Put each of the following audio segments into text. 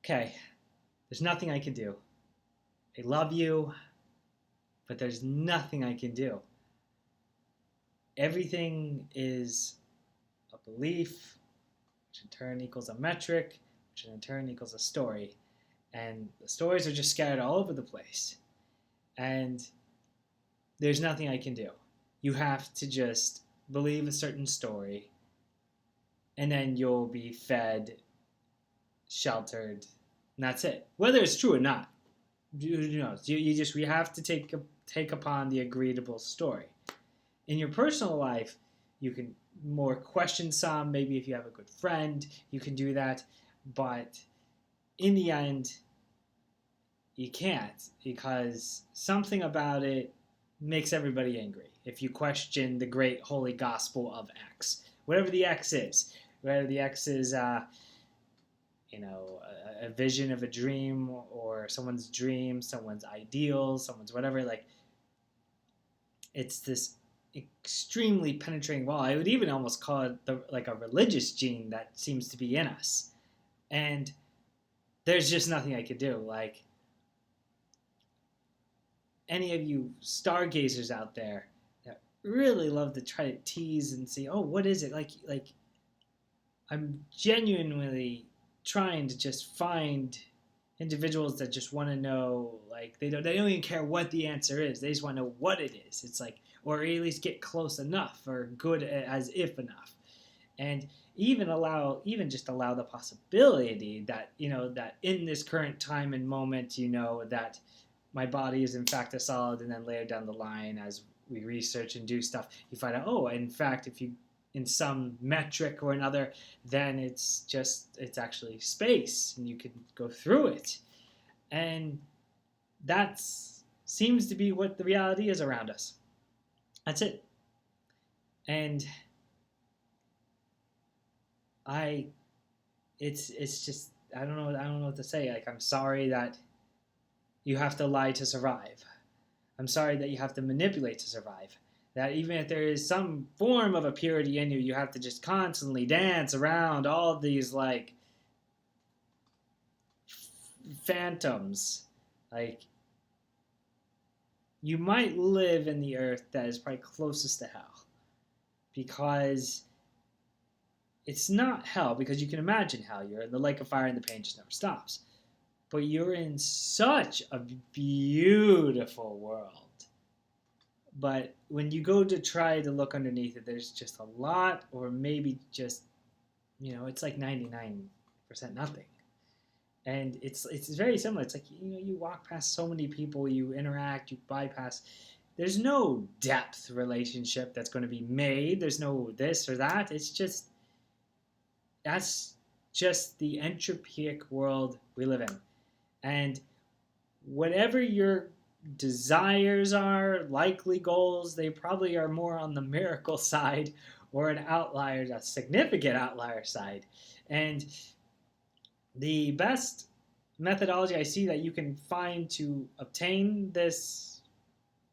okay, there's nothing I can do. I love you, but there's nothing I can do. Everything is a belief, which in turn equals a metric, which in turn equals a story. And the stories are just scattered all over the place. And there's nothing I can do. You have to just believe a certain story, and then you'll be fed, sheltered, and that's it. Whether it's true or not, who knows? We have to take upon the agreeable story. In your personal life, you can more question some. Maybe if you have a good friend, you can do that. But in the end, you can't, because something about it makes everybody angry. If you question the great holy gospel of X, whatever the X is, whether the X is, a vision of a dream or someone's dream, someone's ideal, someone's whatever, like, it's this extremely penetrating wall. I would even almost call it like a religious gene that seems to be in us. And there's just nothing I could do. Like, any of you stargazers out there that really love to try to tease and see, oh, what is it? Like I'm genuinely trying to just find individuals that just want to know, like, they don't even care what the answer is. They just want to know what it is. It's like, or at least get close enough or good as if enough. And even just allow the possibility that, that in this current time and moment, that my body is in fact a solid, and then later down the line, as we research and do stuff, you find out, oh, in fact, if you in some metric or another, then it's actually space, and you can go through it. And that seems to be what the reality is around us. That's it. And it's just, I don't know what to say. Like, I'm sorry that you have to lie to survive. I'm sorry that you have to manipulate to survive. That even if there is some form of a purity in you, you have to just constantly dance around all these, like, phantoms. Like, you might live in the earth that is probably closest to hell, because it's not hell, because you can imagine hell. You're in the lake of fire and the pain just never stops. But you're in such a beautiful world. But when you go to try to look underneath it, there's just a lot, or maybe just, it's like 99% nothing. And it's very similar. It's like, you walk past so many people, you interact, you bypass. There's no depth relationship that's going to be made. There's no this or that. That's just the entropic world we live in. And whatever your desires are, likely goals, they probably are more on the miracle side, or an outlier, a significant outlier side. And the best methodology I see that you can find to obtain this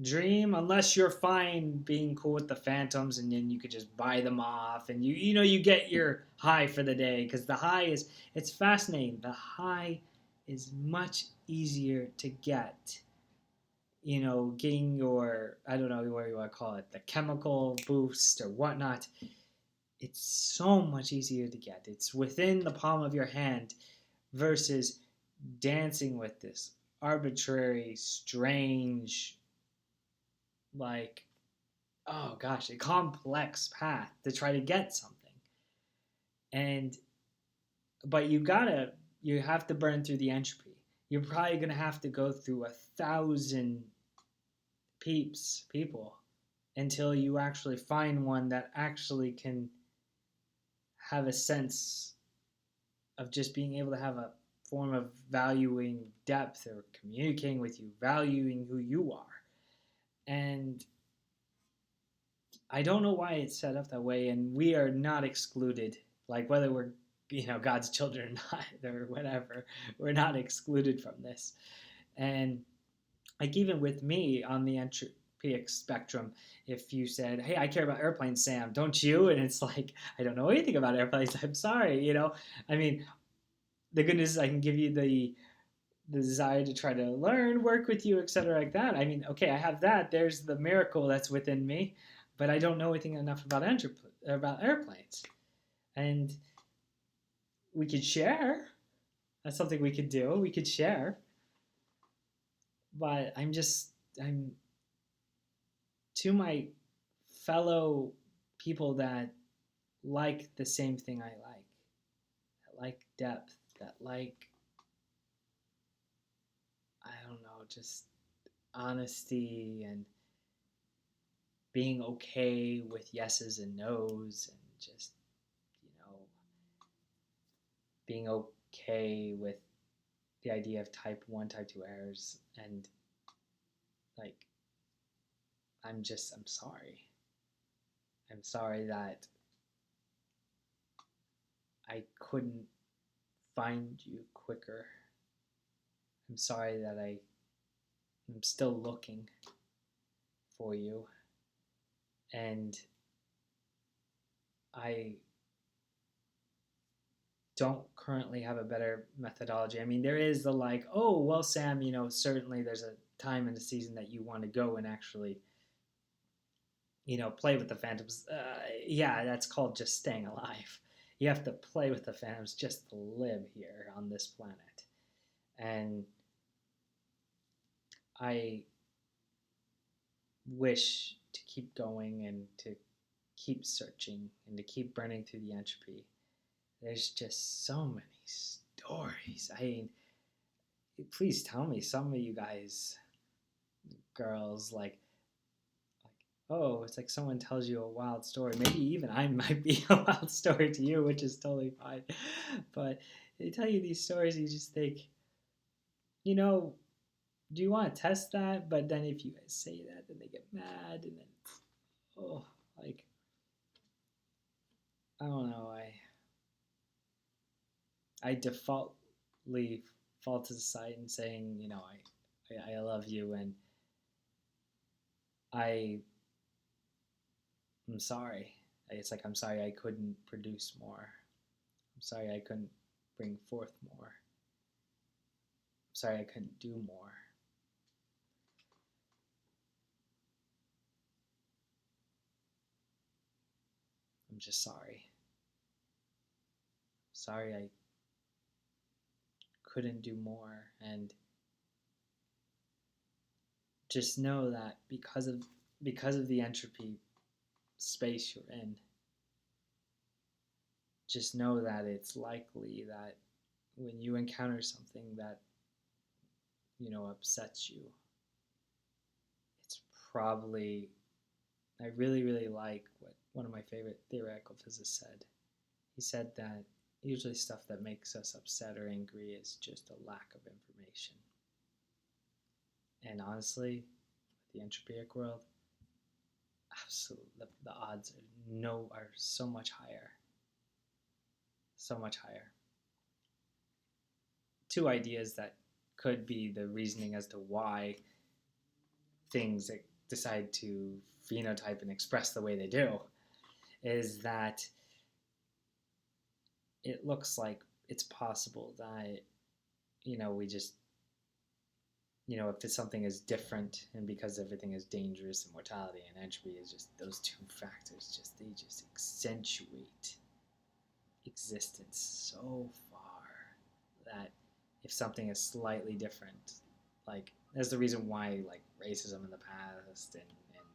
dream, unless you're fine being cool with the phantoms and then you could just buy them off, and you get your high for the day, because the high it's fascinating. The high is much easier to get. Getting your, I don't know what you want to call it, the chemical boost or whatnot, it's so much easier to get. It's within the palm of your hand, versus dancing with this arbitrary, strange, like, oh gosh, a complex path to try to get something. But you have to burn through the entropy. You're probably going to have to go through 1,000 people, until you actually find one that actually can have a sense of just being able to have a form of valuing depth, or communicating with you, valuing who you are. And I don't know why it's set up that way, and we are not excluded. Like, whether we're God's children or not, or whatever, we're not excluded from this. And like, even with me on the entropic spectrum, if you said, hey, I care about airplanes, Sam, don't you? And it's like, I don't know anything about airplanes, I'm sorry. I mean, the goodness is I can give you the desire to try to learn, work with you, etc., like that. I mean, okay, I have that. There's the miracle that's within me, but I don't know anything enough about airplanes. And we could share. That's something we could do. We could share. But I'm to my fellow people that like the same thing I like, that like depth, that like, I don't know, just honesty and being okay with yeses and nos and just, you know, being okay with the idea of type 1, type 2 errors. And like, I'm sorry. I'm sorry that I couldn't find you quicker. I'm sorry that I'm still looking for you. And I don't currently have a better methodology. I mean, there is the like, oh, well, Sam, certainly there's a time in the season that you want to go and actually, play with the Phantoms. Yeah, that's called just staying alive. You have to play with the Phantoms just to live here on this planet. And I wish to keep going and to keep searching and to keep burning through the entropy. There's just so many stories. I mean, please tell me, some of you guys, girls, oh, it's like someone tells you a wild story. Maybe even I might be a wild story to you, which is totally fine. But they tell you these stories, you just think, you know, do you want to test that? But then if you guys say that, then they get mad, and then it's, oh, like, I don't know. I defaultly fall to the side and saying, I love you, and I'm sorry. It's like, I'm sorry I couldn't produce more. I'm sorry I couldn't bring forth more. I'm sorry I couldn't do more. I'm just sorry. Sorry I couldn't do more. And just know that because of the entropy space you're in, just know that it's likely that when you encounter something that upsets you, it's probably, I really, really like what one of my favorite theoretical physicists said. He said that usually stuff that makes us upset or angry is just a lack of information. And honestly, with the entropic world, absolutely, the odds are so much higher. So much higher. Two ideas that could be the reasoning as to why things decide to phenotype and express the way they do is that it looks like it's possible that we just if something is different, and because everything is dangerous and mortality and entropy is just those two factors, they just accentuate existence so far that if something is slightly different, like there's the reason why like racism in the past and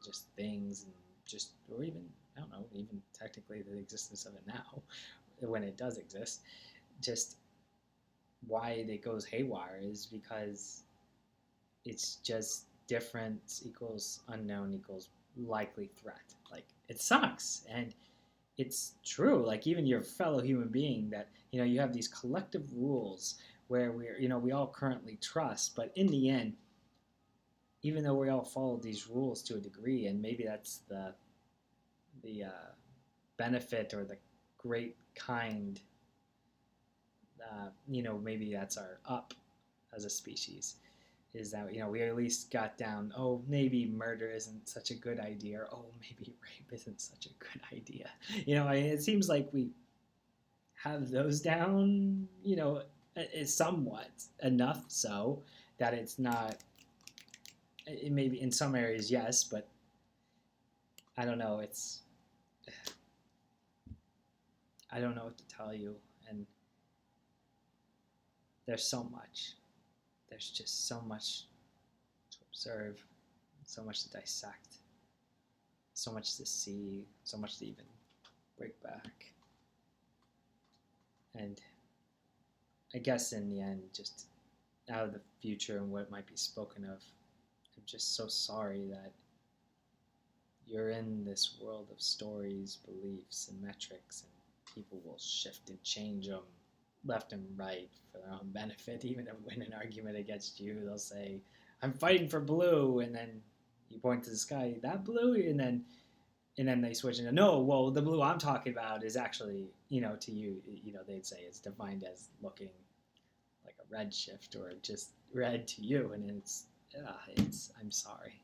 just things and just, or even, I don't know, even technically the existence of it now when it does exist, just why it goes haywire is because it's just difference equals unknown equals likely threat. Like, it sucks. And it's true. Like, even your fellow human being, that, you have these collective rules where we all currently trust, but in the end, even though we all follow these rules to a degree, and maybe that's the benefit or the great kind, maybe that's our up as a species, is that we at least got down, oh, maybe murder isn't such a good idea, or oh, maybe rape isn't such a good idea. It seems like we have those down, It's somewhat enough so that it's not. It maybe in some areas, yes, but I don't know. I don't know what to tell you, and there's so much. There's just so much to observe, so much to dissect, so much to see, so much to even break back. And I guess in the end, just out of the future and what might be spoken of, I'm just so sorry that you're in this world of stories, beliefs, and metrics, and people will shift and change them left and right for their own benefit. Even if win an argument against you, they'll say, "I'm fighting for blue," and then you point to the sky, that blue, and then they switch into, no, well, the blue I'm talking about is actually, to you, they'd say it's defined as looking like a red shift or just red to you, and it's I'm sorry.